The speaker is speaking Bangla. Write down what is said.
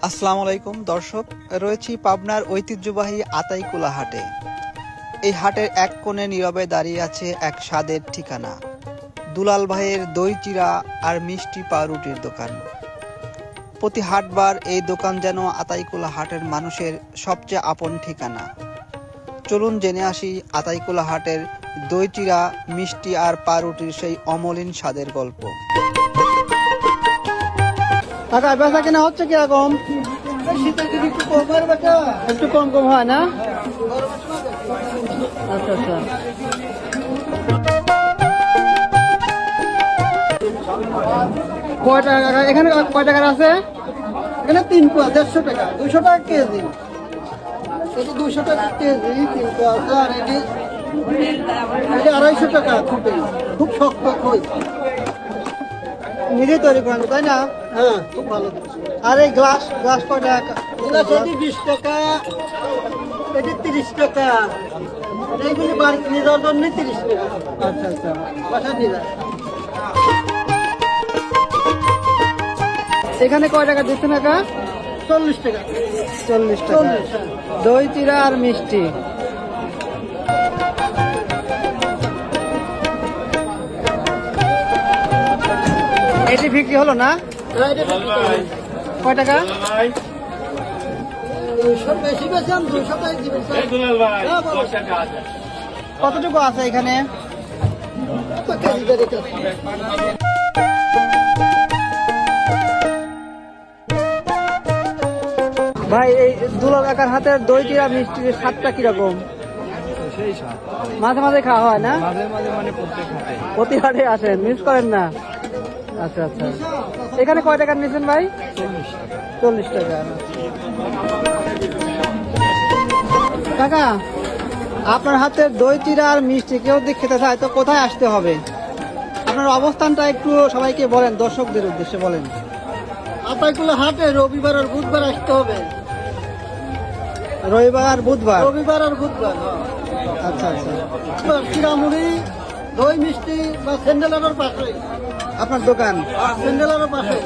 আসসালামু আলাইকুম দর্শক, রয়েছি পাবনার ঐতিহ্যবাহী আতাইকুলা হাটে। এই হাটের এক কোণে নীরবে দাঁড়িয়ে আছে এক স্বাদের ঠিকানা, দুলাল ভাইয়ের দই চিড়া আর মিষ্টি পাউরুটির দোকান। প্রতি হাটবার এই দোকান যেন আতাইকুলা হাটের মানুষের সবচেয়ে আপন ঠিকানা। চলুন জেনে আসি আতাইকুলা হাটের দই চিড়া, মিষ্টি আর পাউরুটির সেই অমলিন স্বাদের গল্প। টাকা বেচা কেনা হচ্ছে কিরকম? একটু কম কম হয় না? আচ্ছা আচ্ছা। কয় টাকা এখানে? কয় টাকার আছে? এখানে 3 পোয়া 150 টাকা, 200 টাকা কেজি। এটি 200 টাকা কেজি 3 পোয়া আছে, আর এটি 250 টাকা খুবই, খুব শক্ত খই। নিজেই তৈরি করেন তাই না? হ্যাঁ, খুব ভালো। আর এই গ্লাস গ্লাস কয় টাকা? এটি 20 টাকা, এটি 30 টাকা। এইগুলি বাড়িতে নিয়ে যাওয়ার জন্য 30 টাকা। আচ্ছা আচ্ছা। বাসা দিয়ে যায়। এখানে কয় টাকা দিচ্ছেন টাকা? 40 টাকা। 40 টাকা। 40, হ্যাঁ। দই চিড়া আর মিষ্টি। এটি বিক্রি হলো না? হ্যাঁ, এটা বিক্রি করা হয়। কয় টাকা? 200 বেশি বেশি আমি 200 টাকা দিবেন। হ্যাঁ, বলো। কতটুকু আছে এখানে? তো কেজি ধরে কেজি। ভাই, এই দুলাল কাকার হাতের দই চিড়া মিষ্টির স্বাদটা কিরকম? সেই স্বাদ মাঝে মাঝে খাওয়া হয় না? মাঝে মাঝে মানে প্রত্যেক হাটে প্রতি হাটে আসেন, মিস করেন না? আচ্ছা আচ্ছা। এখানে কয় টাকা নিয়েছেন ভাই? 40 টাকা। কাকা, আপনার হাতের দই চিড়া আর মিষ্টি কেউ যদি খেতে চায় তো কোথায় আসতে হবে? আপনার অবস্থানটা একটু সবাইকে বলেন, দর্শকদের উদ্দেশ্যে বলেন। আতাইকুলা হাটে রবিবার আর বুধবার আসতে হবে। রবিবার আর বুধবার? রবিবার আর বুধবার। আচ্ছা আচ্ছা। চিড়ামুড়ি, দই মিষ্টি বা স্যান্ডেলের পাশে। আপনার দোকান? স্যান্ডেলের পাশে।